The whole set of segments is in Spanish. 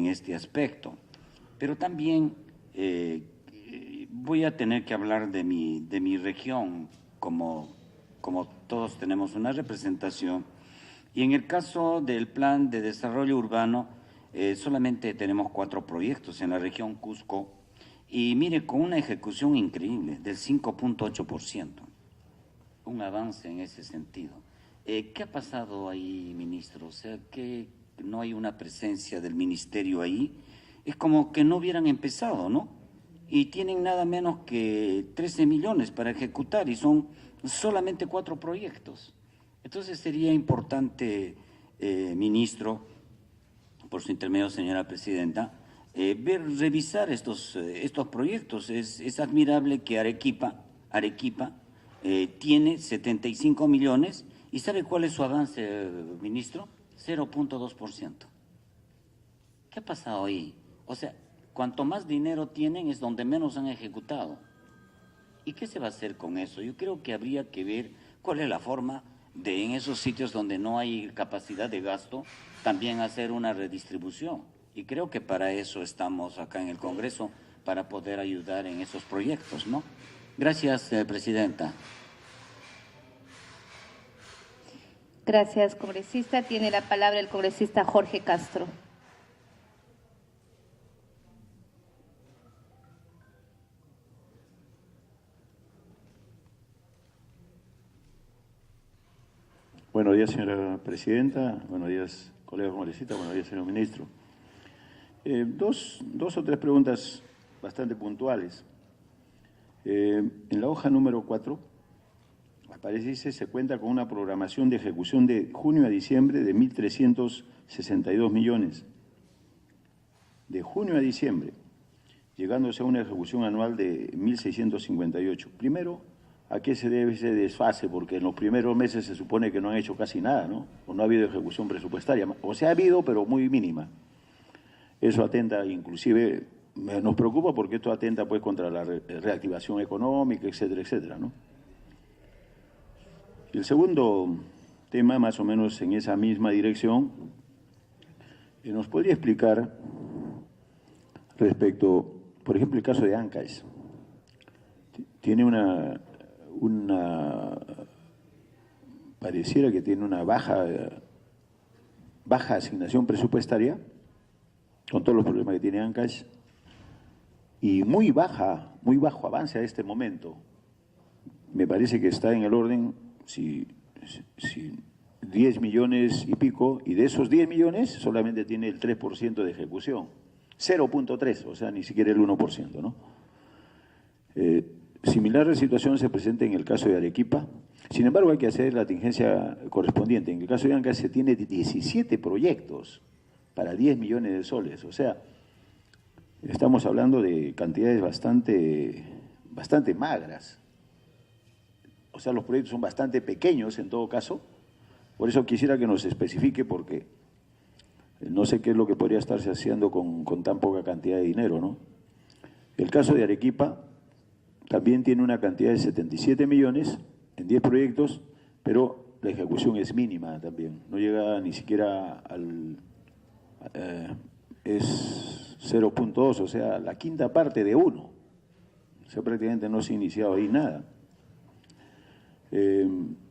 en este aspecto. Pero también voy a tener que hablar de mi región, como todos tenemos una representación. Y en el caso del Plan de Desarrollo Urbano, solamente tenemos 4 proyectos en la región Cusco, y mire, con una ejecución increíble del 5.8%, un avance en ese sentido. ¿Qué ha pasado ahí, ministro? O sea, que no hay una presencia del ministerio ahí. Es como que no hubieran empezado, ¿no? Y tienen nada menos que 13 millones para ejecutar y son solamente 4 proyectos. Entonces sería importante, ministro, por su intermedio, señora presidenta, revisar estos proyectos. Es admirable que Arequipa tiene 75 millones y ¿sabe cuál es su avance, ministro? 0.2%. ¿Qué ha pasado ahí? O sea, cuanto más dinero tienen es donde menos han ejecutado. ¿Y qué se va a hacer con eso? Yo creo que habría que ver cuál es la forma de, en esos sitios donde no hay capacidad de gasto, también hacer una redistribución. Y creo que para eso estamos acá en el Congreso, para poder ayudar en esos proyectos, ¿no? Gracias, presidenta. Gracias, congresista. Tiene la palabra el congresista Jorge Castro. Buenos días, señora presidenta. Buenos días, colegas congresistas. Buenos días, señor ministro. Dos o tres preguntas bastante puntuales. En la hoja número 4, aparece, dice, se cuenta con una programación de ejecución de junio a diciembre de 1.362 millones. De junio a diciembre, llegándose a una ejecución anual de 1.658. Primero, ¿a qué se debe ese desfase? Porque en los primeros meses se supone que no han hecho casi nada, ¿no? O no ha habido ejecución presupuestaria. O sea, ha habido, pero muy mínima. Eso atenta, inclusive, nos preocupa porque esto atenta pues contra la reactivación económica, etcétera, etcétera, ¿no? El segundo tema, más o menos en esa misma dirección, ¿nos podría explicar respecto, por ejemplo, el caso de Ancash? Tiene pareciera que tiene una baja asignación presupuestaria, con todos los problemas que tiene Ancash, y muy bajo avance a este momento. Me parece que está en el orden, si 10 millones y pico, y de esos 10 millones solamente tiene el 3% de ejecución, 0.3, o sea, ni siquiera el 1%, ¿no? Similar situación se presenta en el caso de Arequipa. Sin embargo, hay que hacer la tingencia correspondiente. En el caso de Ancash se tiene 17 proyectos para 10 millones de soles. O sea, estamos hablando de cantidades bastante magras. O sea, los proyectos son bastante pequeños en todo caso. Por eso quisiera que nos especifique, porque no sé qué es lo que podría estarse haciendo con tan poca cantidad de dinero, ¿no? El caso de Arequipa también tiene una cantidad de 77 millones en 10 proyectos, pero la ejecución es mínima también. No llega ni siquiera es 0.2, o sea, la quinta parte de 1. O sea, prácticamente no se ha iniciado ahí nada.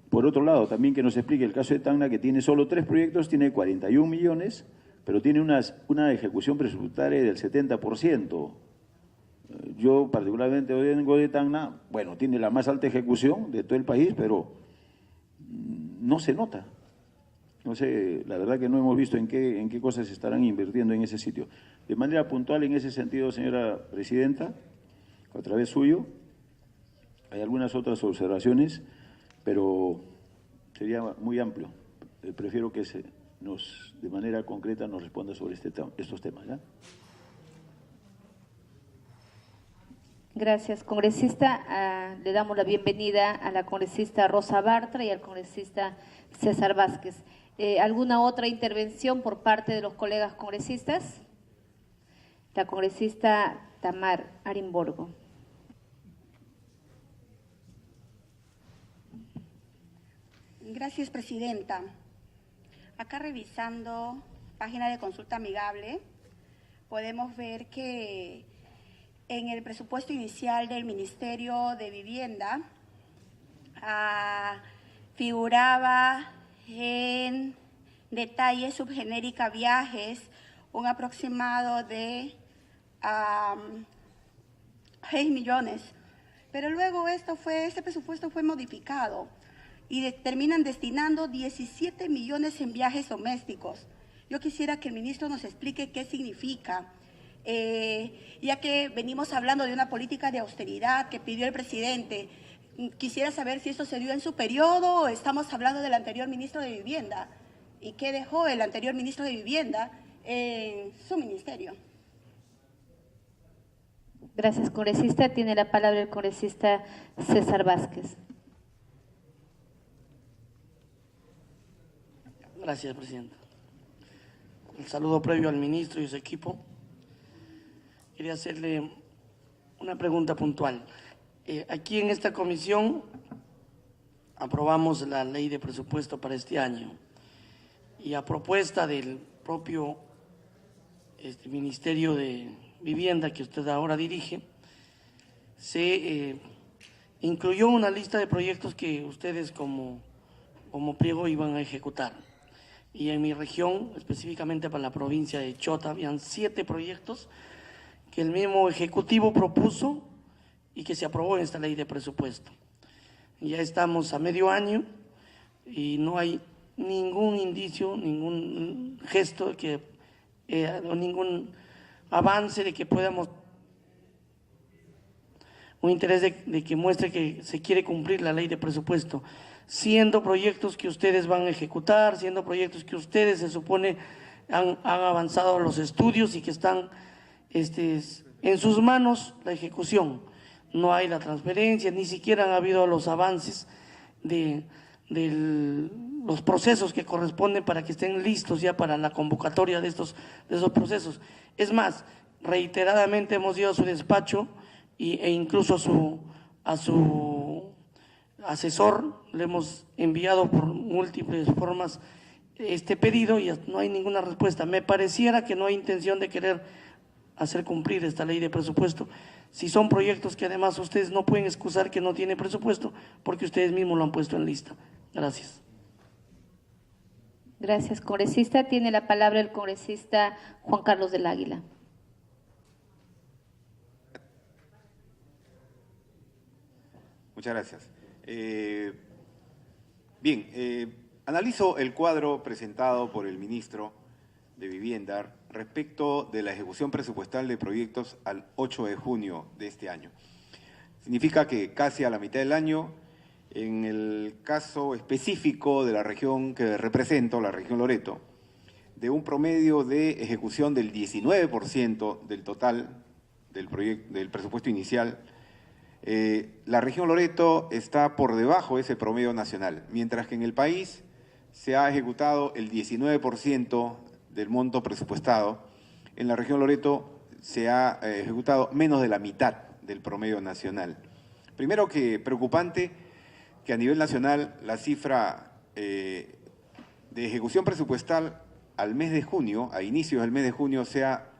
Por otro lado, también que nos explique el caso de Tacna, que tiene solo 3 proyectos, tiene 41 millones, pero tiene una ejecución presupuestaria del 70%. Yo particularmente vengo de Tacna, bueno, tiene la más alta ejecución de todo el país, pero no se nota. No sé, la verdad que no hemos visto en qué cosas se estarán invirtiendo en ese sitio. De manera puntual, en ese sentido, señora presidenta, a través suyo, hay algunas otras observaciones, pero sería muy amplio. Prefiero que de manera concreta nos responda sobre estos temas, ¿ya? Gracias, congresista. Le damos la bienvenida a la congresista Rosa Bartra y al congresista César Vázquez. ¿Alguna otra intervención por parte de los colegas congresistas? La congresista Tamar Arimborgo. Gracias, presidenta. Acá revisando página de consulta amigable, podemos ver que en el presupuesto inicial del Ministerio de Vivienda figuraba en detalle subgenérica viajes un aproximado de 6 millones. Pero luego este presupuesto fue modificado y terminan destinando 17 millones en viajes domésticos. Yo quisiera que el ministro nos explique qué significa, ya que venimos hablando de una política de austeridad que pidió el presidente. Quisiera saber si esto se dio en su periodo o estamos hablando del anterior ministro de Vivienda y qué dejó el anterior ministro de Vivienda en su ministerio. Gracias, congresista. Tiene la palabra el congresista César Vázquez. Gracias, presidenta. El saludo previo al ministro y su equipo. Quería hacerle una pregunta puntual. Aquí en esta comisión aprobamos la ley de presupuesto para este año y a propuesta del propio Ministerio de Vivienda que usted ahora dirige, se incluyó una lista de proyectos que ustedes como pliego iban a ejecutar. Y en mi región, específicamente para la provincia de Chota, habían 7 proyectos que el mismo Ejecutivo propuso y que se aprobó en esta ley de presupuesto. Ya estamos a medio año y no hay ningún indicio, ningún gesto, o ningún avance de que podamos, un interés de que muestre que se quiere cumplir la ley de presupuesto, siendo proyectos que ustedes van a ejecutar, siendo proyectos que ustedes se supone han avanzado los estudios y que están en sus manos la ejecución. No hay la transferencia, ni siquiera han habido los avances de los procesos que corresponden para que estén listos ya para la convocatoria de esos procesos. Es más, reiteradamente hemos ido a su despacho e incluso a su asesor le hemos enviado por múltiples formas este pedido y no hay ninguna respuesta. Me pareciera que no hay intención de querer hacer cumplir esta ley de presupuesto, si son proyectos que además ustedes no pueden excusar que no tiene presupuesto porque ustedes mismos lo han puesto en lista. Gracias. Gracias, congresista. Tiene la palabra el congresista Juan Carlos del Águila. Muchas gracias. Analizo el cuadro presentado por el ministro de Vivienda respecto de la ejecución presupuestal de proyectos al 8 de junio de este año. Significa que casi a la mitad del año, en el caso específico de la región que represento, la región Loreto, de un promedio de ejecución del 19% del total del presupuesto inicial, la región Loreto está por debajo de ese promedio nacional, mientras que en el país se ha ejecutado el 19% del monto presupuestado. En la región Loreto se ha ejecutado menos de la mitad del promedio nacional. Primero, que preocupante que a nivel nacional la cifra de ejecución presupuestal al mes de junio, a inicios del mes de junio, sea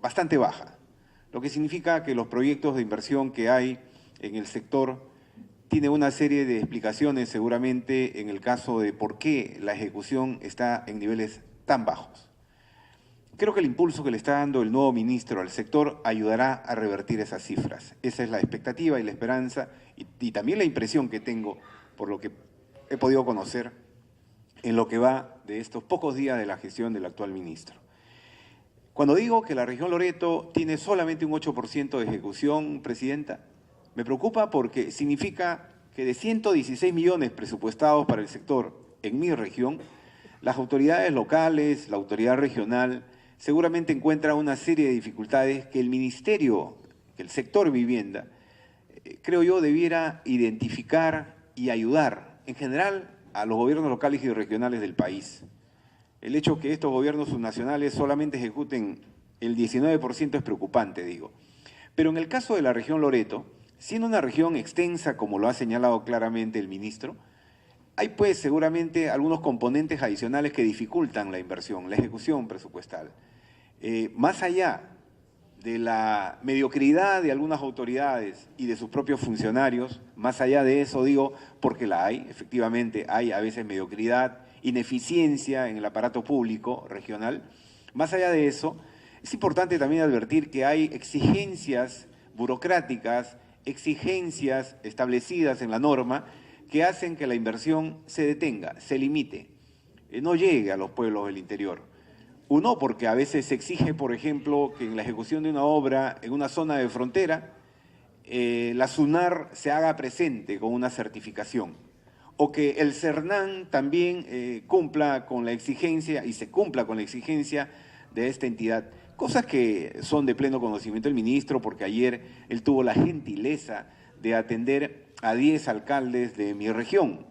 bastante baja, lo que significa que los proyectos de inversión que hay en el sector tiene una serie de explicaciones seguramente en el caso de por qué la ejecución está en niveles tan bajos. Creo que el impulso que le está dando el nuevo ministro al sector ayudará a revertir esas cifras. Esa es la expectativa y la esperanza y también la impresión que tengo por lo que he podido conocer en lo que va de estos pocos días de la gestión del actual ministro. Cuando digo que la región Loreto tiene solamente un 8% de ejecución, presidenta, me preocupa porque significa que de 116 millones presupuestados para el sector en mi región, las autoridades locales, la autoridad regional, seguramente encuentran una serie de dificultades que el ministerio, que el sector vivienda, creo yo, debiera identificar y ayudar en general a los gobiernos locales y regionales del país. El hecho que estos gobiernos subnacionales solamente ejecuten el 19% es preocupante, digo. Pero en el caso de la región Loreto, siendo una región extensa, como lo ha señalado claramente el ministro, hay pues seguramente algunos componentes adicionales que dificultan la inversión, la ejecución presupuestal. más allá de la mediocridad de algunas autoridades y de sus propios funcionarios, más allá de eso digo, porque la hay, efectivamente hay a veces mediocridad, ineficiencia en el aparato público regional, más allá de eso, es importante también advertir que hay exigencias burocráticas, exigencias establecidas en la norma que hacen que la inversión se detenga, se limite, no llegue a los pueblos del interior. Uno, porque a veces se exige, por ejemplo, que en la ejecución de una obra en una zona de frontera, la SUNAR se haga presente con una certificación, o que el CERNAN también cumpla con la exigencia y se cumpla con la exigencia de esta entidad. Cosas que son de pleno conocimiento del ministro, porque ayer él tuvo la gentileza de atender a 10 alcaldes de mi región,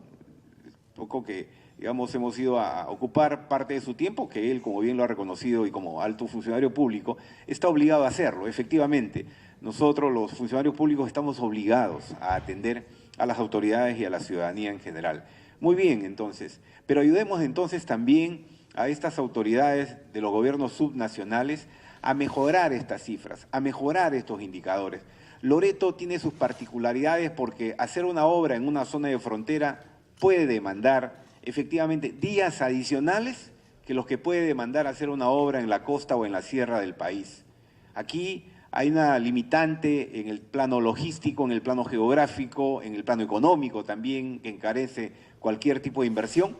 poco que, digamos, hemos ido a ocupar parte de su tiempo, que él, como bien lo ha reconocido y como alto funcionario público, está obligado a hacerlo. Efectivamente, nosotros los funcionarios públicos estamos obligados a atender a las autoridades y a la ciudadanía en general. Muy bien, entonces, pero ayudemos entonces también a estas autoridades de los gobiernos subnacionales a mejorar estas cifras, a mejorar estos indicadores. Loreto tiene sus particularidades porque hacer una obra en una zona de frontera puede demandar efectivamente días adicionales que los que puede demandar hacer una obra en la costa o en la sierra del país. Aquí hay una limitante en el plano logístico, en el plano geográfico, en el plano económico también, que encarece cualquier tipo de inversión,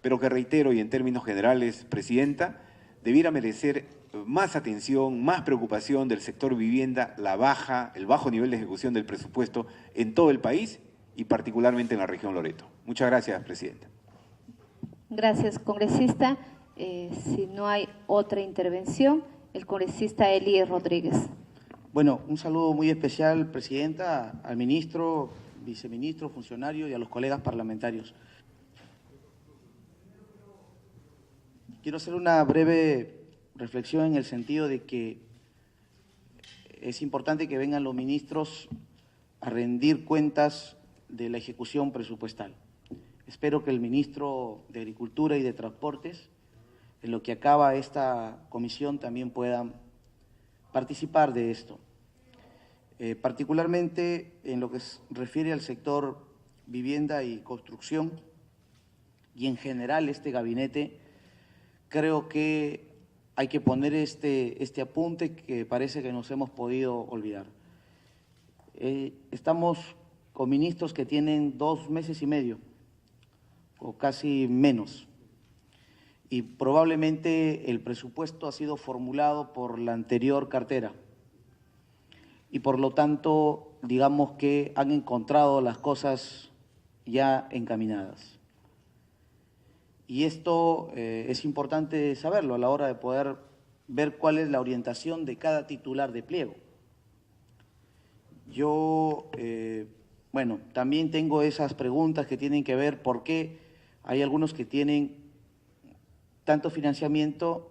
pero que reitero y en términos generales, Presidenta, debiera merecer más atención, más preocupación del sector vivienda, el bajo nivel de ejecución del presupuesto en todo el país y particularmente en la región Loreto. Muchas gracias, Presidenta. Gracias, congresista. Si no hay otra intervención, el congresista Eli Rodríguez. Bueno, un saludo muy especial, Presidenta, al ministro, viceministro, funcionario y a los colegas parlamentarios. Quiero hacer una breve reflexión en el sentido de que es importante que vengan los ministros a rendir cuentas de la ejecución presupuestal. Espero que el ministro de Agricultura y de Transportes, en lo que acaba esta comisión, también puedan participar de esto. Particularmente en lo que se refiere al sector vivienda y construcción y en general este gabinete, creo que hay que poner este apunte que parece que nos hemos podido olvidar. Estamos con ministros que tienen 2 meses y medio o casi menos y probablemente el presupuesto ha sido formulado por la anterior cartera y por lo tanto digamos que han encontrado las cosas ya encaminadas. Y esto es importante saberlo a la hora de poder ver cuál es la orientación de cada titular de pliego. Yo, bueno, también tengo esas preguntas que tienen que ver por qué hay algunos que tienen tanto financiamiento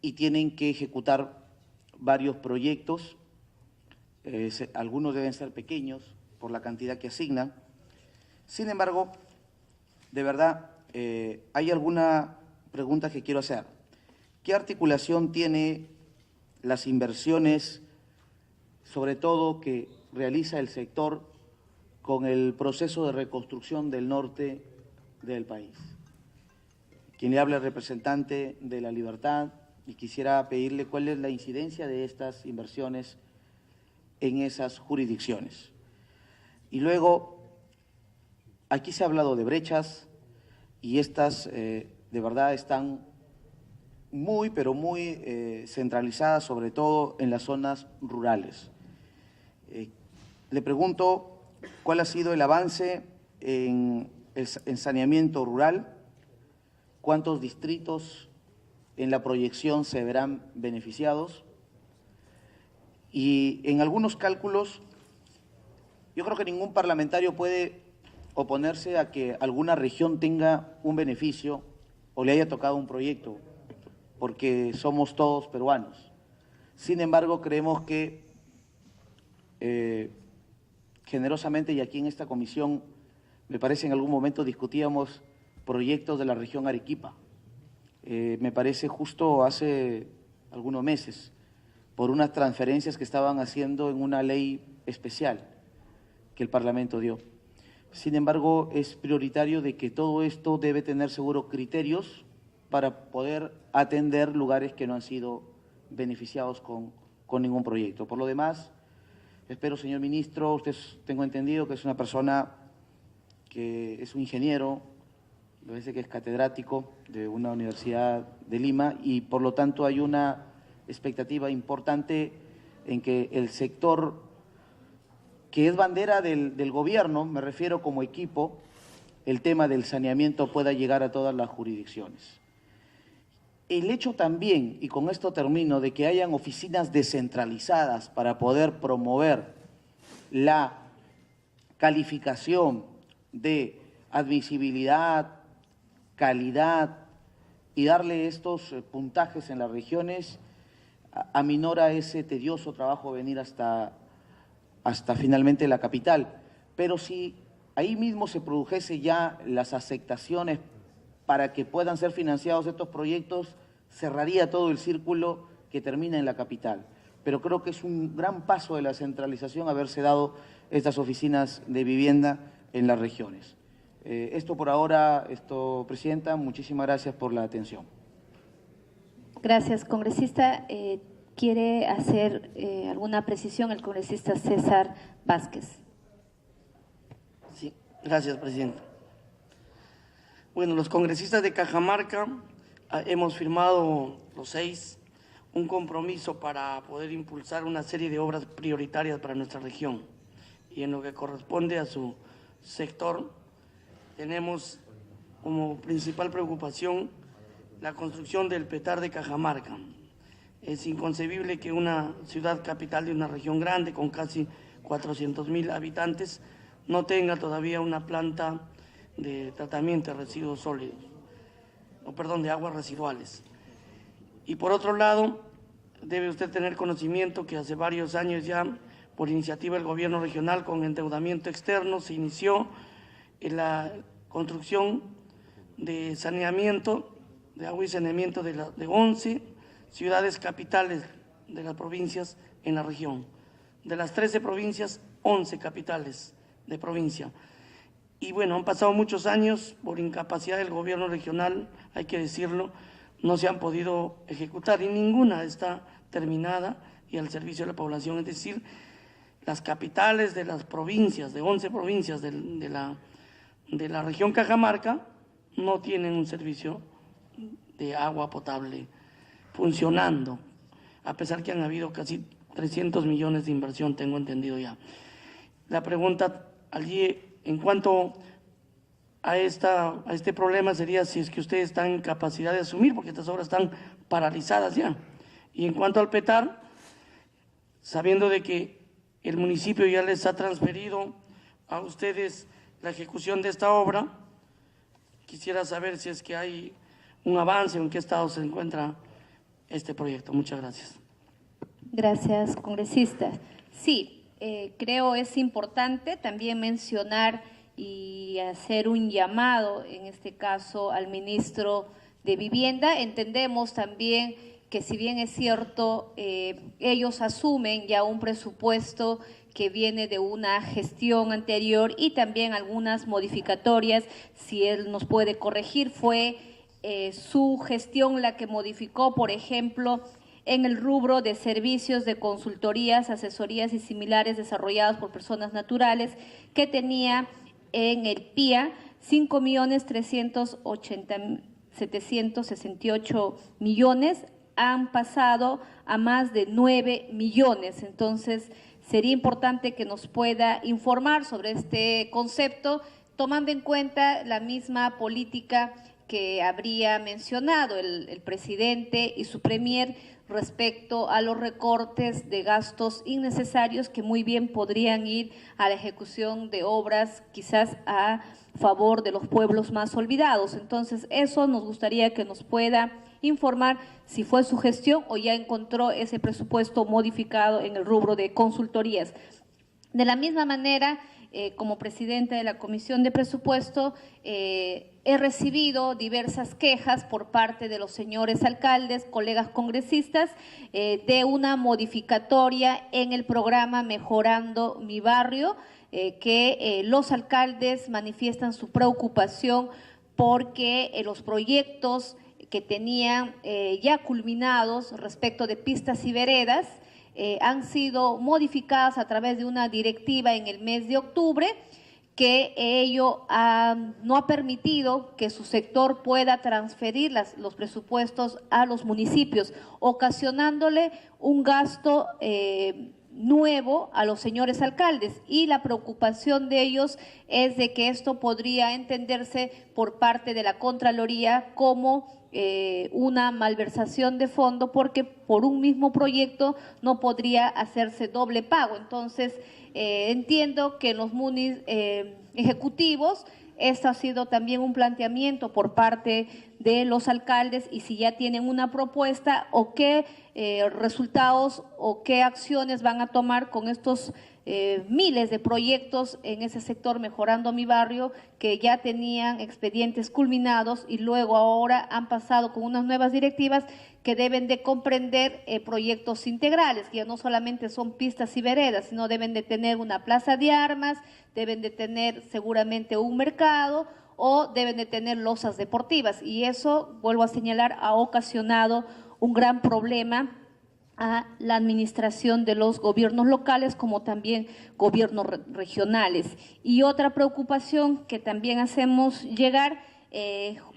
y tienen que ejecutar varios proyectos. Algunos deben ser pequeños por la cantidad que asignan. Sin embargo, de verdad, hay alguna pregunta que quiero hacer. ¿Qué articulación tiene las inversiones, sobre todo que realiza el sector, con el proceso de reconstrucción del norte del país? Quien le habla es representante de La Libertad y quisiera pedirle cuál es la incidencia de estas inversiones en esas jurisdicciones. Y luego, aquí se ha hablado de brechas, y estas de verdad están muy, pero muy centralizadas, sobre todo en las zonas rurales. Le pregunto cuál ha sido el avance en saneamiento rural, cuántos distritos en la proyección se verán beneficiados y en algunos cálculos yo creo que ningún parlamentario puede oponerse a que alguna región tenga un beneficio o le haya tocado un proyecto, porque somos todos peruanos. Sin embargo, creemos que generosamente, y aquí en esta comisión, me parece en algún momento discutíamos proyectos de la región Arequipa. Me parece justo hace algunos meses por unas transferencias que estaban haciendo en una ley especial que el Parlamento dio. Sin embargo, es prioritario de que todo esto debe tener seguro criterios para poder atender lugares que no han sido beneficiados con ningún proyecto. Por lo demás, espero, señor ministro, usted tengo entendido que es una persona que es un ingeniero, me parece que es catedrático de una universidad de Lima y por lo tanto hay una expectativa importante en que el sector que es bandera del gobierno, me refiero como equipo, el tema del saneamiento pueda llegar a todas las jurisdicciones. El hecho también, y con esto termino, de que hayan oficinas descentralizadas para poder promover la calificación de admisibilidad, calidad y darle estos puntajes en las regiones, aminora ese tedioso trabajo venir hasta finalmente la capital. Pero si ahí mismo se produjese ya las aceptaciones para que puedan ser financiados estos proyectos, cerraría todo el círculo que termina en la capital. Pero creo que es un gran paso de la centralización haberse dado estas oficinas de vivienda en las regiones. Esto por ahora, Presidenta, muchísimas gracias por la atención. Gracias, congresista. ¿Quiere hacer alguna precisión el congresista César Vázquez? Sí, gracias, presidenta. Bueno, los congresistas de Cajamarca hemos firmado los 6 un compromiso para poder impulsar una serie de obras prioritarias para nuestra región. Y en lo que corresponde a su sector, tenemos como principal preocupación la construcción del Petar de Cajamarca. Es inconcebible que una ciudad capital de una región grande con casi 400.000 habitantes no tenga todavía una planta de tratamiento de residuos sólidos, de aguas residuales. Y por otro lado, debe usted tener conocimiento que hace varios años ya, por iniciativa del gobierno regional con endeudamiento externo, se inició en la construcción de saneamiento, de agua y saneamiento de 11 ciudades capitales de las provincias en la región. De las 13 provincias, 11 capitales de provincia. Y bueno, han pasado muchos años por incapacidad del gobierno regional, hay que decirlo, no se han podido ejecutar y ninguna está terminada y al servicio de la población. Es decir, las capitales de las provincias, de 11 provincias de la región Cajamarca, no tienen un servicio de agua potable funcionando, a pesar que han habido casi 300 millones de inversión, tengo entendido ya. La pregunta allí, en cuanto a este problema, sería si es que ustedes están en capacidad de asumir, porque estas obras están paralizadas ya. Y en cuanto al Petar, sabiendo de que el municipio ya les ha transferido a ustedes la ejecución de esta obra, quisiera saber si es que hay un avance o en qué estado se encuentra este proyecto. Muchas gracias. Gracias, congresista. Sí, creo es importante también mencionar y hacer un llamado, en este caso, al ministro de Vivienda. Entendemos también que si bien es cierto, ellos asumen ya un presupuesto que viene de una gestión anterior y también algunas modificatorias, si él nos puede corregir, fue su gestión la que modificó, por ejemplo, en el rubro de servicios de consultorías, asesorías y similares desarrollados por personas naturales, que tenía en el PIA 5.380.768 han pasado a más de 9 millones. Entonces, sería importante que nos pueda informar sobre este concepto, tomando en cuenta la misma política que habría mencionado el presidente y su premier respecto a los recortes de gastos innecesarios que muy bien podrían ir a la ejecución de obras quizás a favor de los pueblos más olvidados. Entonces, eso nos gustaría que nos pueda informar si fue su gestión o ya encontró ese presupuesto modificado en el rubro de consultorías. De la misma manera, como presidenta de la Comisión de Presupuesto, he recibido diversas quejas por parte de los señores alcaldes, colegas congresistas, de una modificatoria en el programa Mejorando mi Barrio, que los alcaldes manifiestan su preocupación porque los proyectos que tenían ya culminados respecto de pistas y veredas han sido modificadas a través de una directiva en el mes de octubre, que ello no ha permitido que su sector pueda transferir los presupuestos a los municipios, ocasionándole un gasto nuevo a los señores alcaldes, y la preocupación de ellos es de que esto podría entenderse por parte de la Contraloría como una malversación de fondo, porque por un mismo proyecto no podría hacerse doble pago. Entonces, entiendo que en los ejecutivos esto ha sido también un planteamiento por parte de los alcaldes, y si ya tienen una propuesta o qué resultados o qué acciones van a tomar con estos miles de proyectos en ese sector Mejorando mi Barrio, que ya tenían expedientes culminados y luego ahora han pasado con unas nuevas directivas que deben de comprender proyectos integrales, que ya no solamente son pistas y veredas, sino deben de tener una plaza de armas, deben de tener seguramente un mercado o deben de tener losas deportivas, y eso, vuelvo a señalar, ha ocasionado un gran problema a la administración de los gobiernos locales como también gobiernos regionales. Y otra preocupación que también hacemos llegar,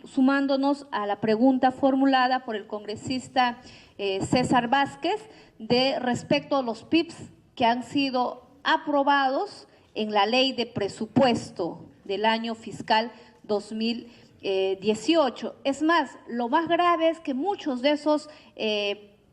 sumándonos a la pregunta formulada por el congresista César Vázquez, de respecto a los PIBs que han sido aprobados en la ley de presupuesto del año fiscal 2018. Es más, lo más grave es que muchos de esos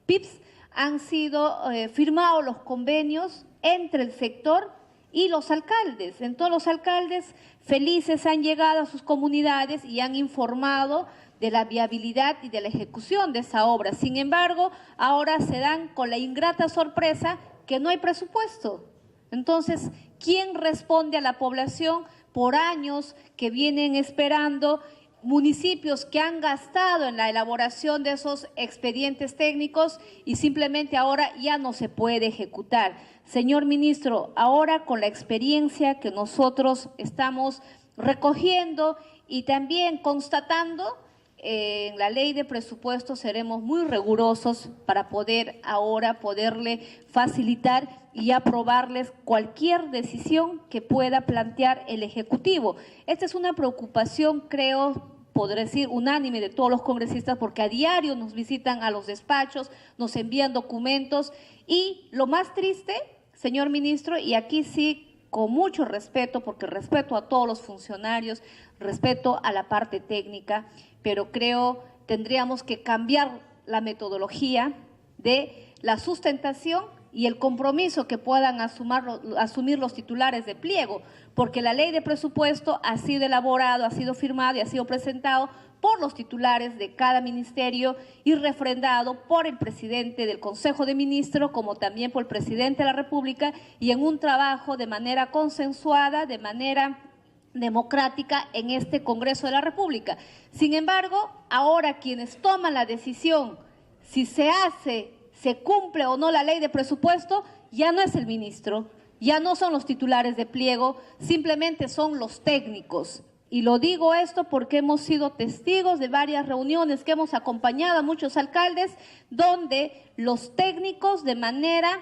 PIBs han sido firmados los convenios entre el sector y los alcaldes. Entonces los alcaldes felices han llegado a sus comunidades y han informado de la viabilidad y de la ejecución de esa obra. Sin embargo, ahora se dan con la ingrata sorpresa que no hay presupuesto. Entonces, ¿quién responde a la población por años que vienen esperando? Municipios que han gastado en la elaboración de esos expedientes técnicos y simplemente ahora ya no se puede ejecutar. Señor ministro, ahora con la experiencia que nosotros estamos recogiendo y también constatando, en la ley de presupuesto seremos muy rigurosos para poderle facilitar y aprobarles cualquier decisión que pueda plantear el Ejecutivo. Esta es una preocupación, creo, podré decir, unánime de todos los congresistas, porque a diario nos visitan a los despachos, nos envían documentos, y lo más triste, señor ministro, y aquí sí, con mucho respeto, porque respeto a todos los funcionarios, respeto a la parte técnica, pero creo tendríamos que cambiar la metodología de la sustentación y el compromiso que puedan asumir los titulares de pliego, porque la ley de presupuesto ha sido elaborado, ha sido firmado y ha sido presentado por los titulares de cada ministerio y refrendado por el presidente del Consejo de Ministros, como también por el presidente de la República, y en un trabajo de manera consensuada, de manera democrática en este Congreso de la República. Sin embargo, ahora quienes toman la decisión si se cumple o no la ley de presupuesto, ya no es el ministro, ya no son los titulares de pliego, simplemente son los técnicos. Y lo digo esto porque hemos sido testigos de varias reuniones que hemos acompañado a muchos alcaldes, donde los técnicos de manera,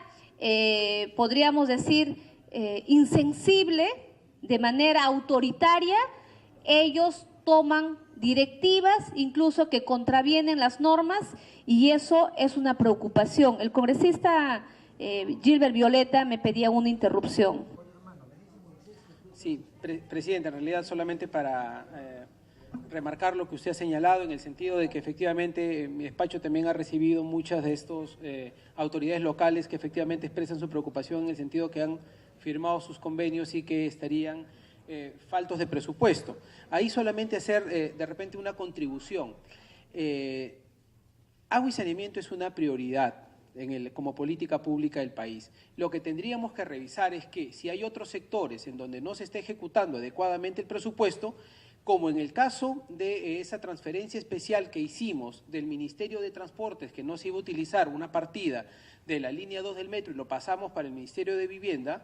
podríamos decir, insensible, de manera autoritaria, ellos toman directivas incluso que contravienen las normas, y eso es una preocupación. El congresista Gilbert Violeta me pedía una interrupción. Sí, presidente, en realidad solamente para remarcar lo que usted ha señalado, en el sentido de que efectivamente mi despacho también ha recibido muchas de estas autoridades locales que efectivamente expresan su preocupación en el sentido que han firmado sus convenios y que estarían faltos de presupuesto. Ahí solamente hacer de repente una contribución. Agua y saneamiento es una prioridad como política pública del país. Lo que tendríamos que revisar es que si hay otros sectores en donde no se está ejecutando adecuadamente el presupuesto, como en el caso de esa transferencia especial que hicimos del Ministerio de Transportes, que no se iba a utilizar una partida de la línea 2 del metro y lo pasamos para el Ministerio de Vivienda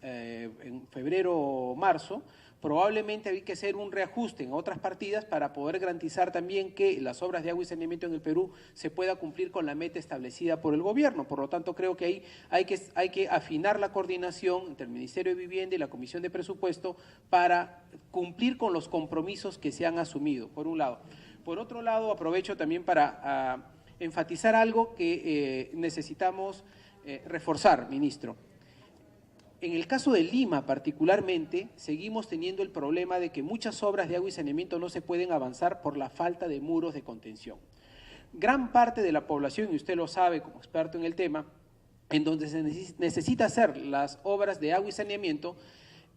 en febrero o marzo, probablemente hay que hacer un reajuste en otras partidas para poder garantizar también que las obras de agua y saneamiento en el Perú se pueda cumplir con la meta establecida por el gobierno. Por lo tanto, creo que ahí hay que afinar la coordinación entre el Ministerio de Vivienda y la Comisión de Presupuesto para cumplir con los compromisos que se han asumido, por un lado. Por otro lado, aprovecho también para enfatizar algo que necesitamos reforzar, ministro. En el caso de Lima particularmente, seguimos teniendo el problema de que muchas obras de agua y saneamiento no se pueden avanzar por la falta de muros de contención. Gran parte de la población, y usted lo sabe como experto en el tema, en donde se necesita hacer las obras de agua y saneamiento,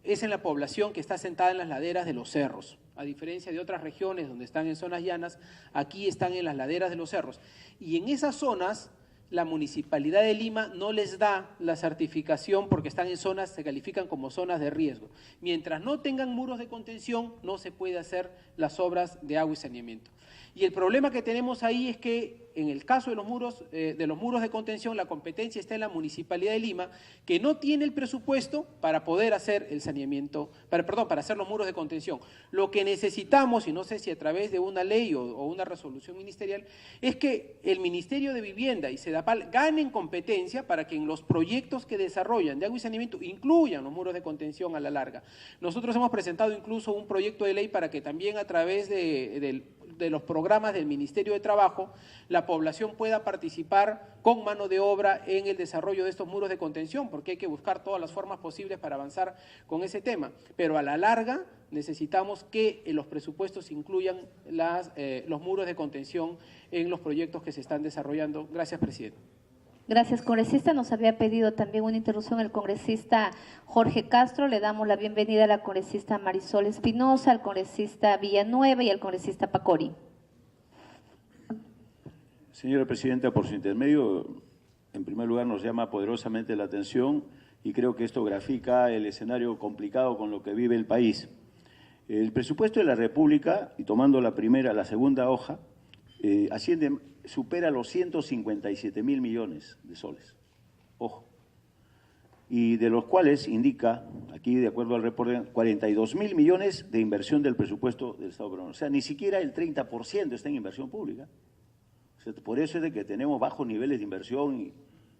es en la población que está sentada en las laderas de los cerros. A diferencia de otras regiones donde están en zonas llanas, aquí están en las laderas de los cerros. Y en esas zonas, la Municipalidad de Lima no les da la certificación porque están en zonas, se califican como zonas de riesgo. Mientras no tengan muros de contención, no se puede hacer las obras de agua y saneamiento. Y el problema que tenemos ahí es que en el caso de los muros de contención, la competencia está en la Municipalidad de Lima, que no tiene el presupuesto para poder hacer el saneamiento, para hacer los muros de contención. Lo que necesitamos, y no sé si a través de una ley o una resolución ministerial, es que el Ministerio de Vivienda y SEDAPAL ganen competencia para que en los proyectos que desarrollan de agua y saneamiento incluyan los muros de contención a la larga. Nosotros hemos presentado incluso un proyecto de ley para que también a través de los programas del Ministerio de Trabajo, la población pueda participar con mano de obra en el desarrollo de estos muros de contención, porque hay que buscar todas las formas posibles para avanzar con ese tema. Pero a la larga necesitamos que los presupuestos incluyan los muros de contención en los proyectos que se están desarrollando. Gracias, presidente. Gracias, congresista. Nos había pedido también una interrupción el congresista Jorge Castro. Le damos la bienvenida a la congresista Marisol Espinosa, al congresista Villanueva y al congresista Pacori. Señora presidenta, por su intermedio, en primer lugar nos llama poderosamente la atención y creo que esto grafica el escenario complicado con lo que vive el país. El presupuesto de la República, y tomando la segunda hoja, supera los 157.000 millones de soles. Ojo. Y de los cuales indica, aquí de acuerdo al reporte, 42.000 millones de inversión del presupuesto del Estado peruano. O sea, ni siquiera el 30% está en inversión pública. O sea, por eso es de que tenemos bajos niveles de inversión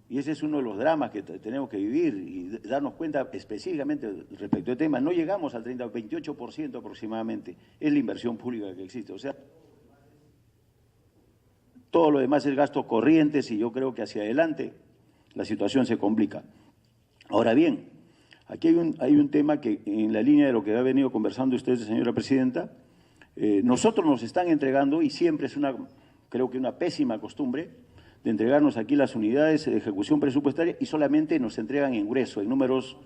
y ese es uno de los dramas que tenemos que vivir y darnos cuenta específicamente respecto al tema. No llegamos al 28% aproximadamente, es la inversión pública que existe. O sea, todo lo demás es gasto corrientes y yo creo que hacia adelante la situación se complica. Ahora bien, aquí hay un tema que en la línea de lo que ha venido conversando usted, señora presidenta, nosotros nos están entregando, y siempre es creo que una pésima costumbre, de entregarnos aquí las unidades de ejecución presupuestaria y solamente nos entregan en grueso, en números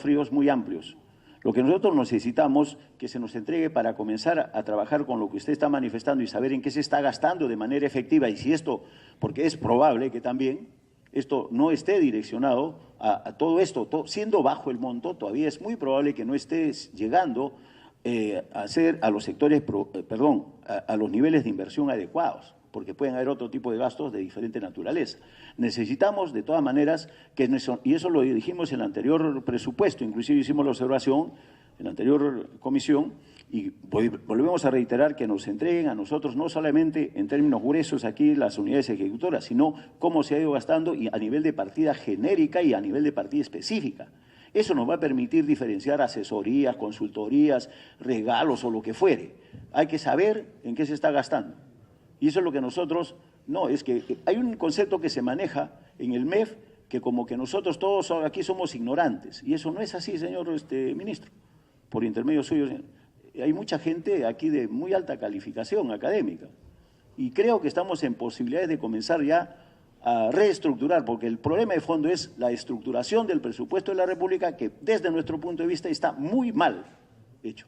fríos muy amplios. Lo que nosotros necesitamos que se nos entregue para comenzar a trabajar con lo que usted está manifestando y saber en qué se está gastando de manera efectiva y si esto, porque es probable que también esto no esté direccionado a todo esto, siendo bajo el monto, todavía es muy probable que no esté llegando a los sectores, a los niveles de inversión adecuados, porque pueden haber otro tipo de gastos de diferente naturaleza. Necesitamos, de todas maneras, y eso lo dijimos en el anterior presupuesto, inclusive hicimos la observación en la anterior comisión, y volvemos a reiterar que nos entreguen a nosotros no solamente en términos gruesos aquí las unidades ejecutoras, sino cómo se ha ido gastando y a nivel de partida genérica y a nivel de partida específica. Eso nos va a permitir diferenciar asesorías, consultorías, regalos o lo que fuere. Hay que saber en qué se está gastando. Y eso es lo que nosotros, es que hay un concepto que se maneja en el MEF que como que nosotros todos aquí somos ignorantes. Y eso no es así, señor ministro, por intermedio suyo. Hay mucha gente aquí de muy alta calificación académica. Y creo que estamos en posibilidades de comenzar ya a reestructurar, porque el problema de fondo es la estructuración del presupuesto de la República que desde nuestro punto de vista está muy mal hecho.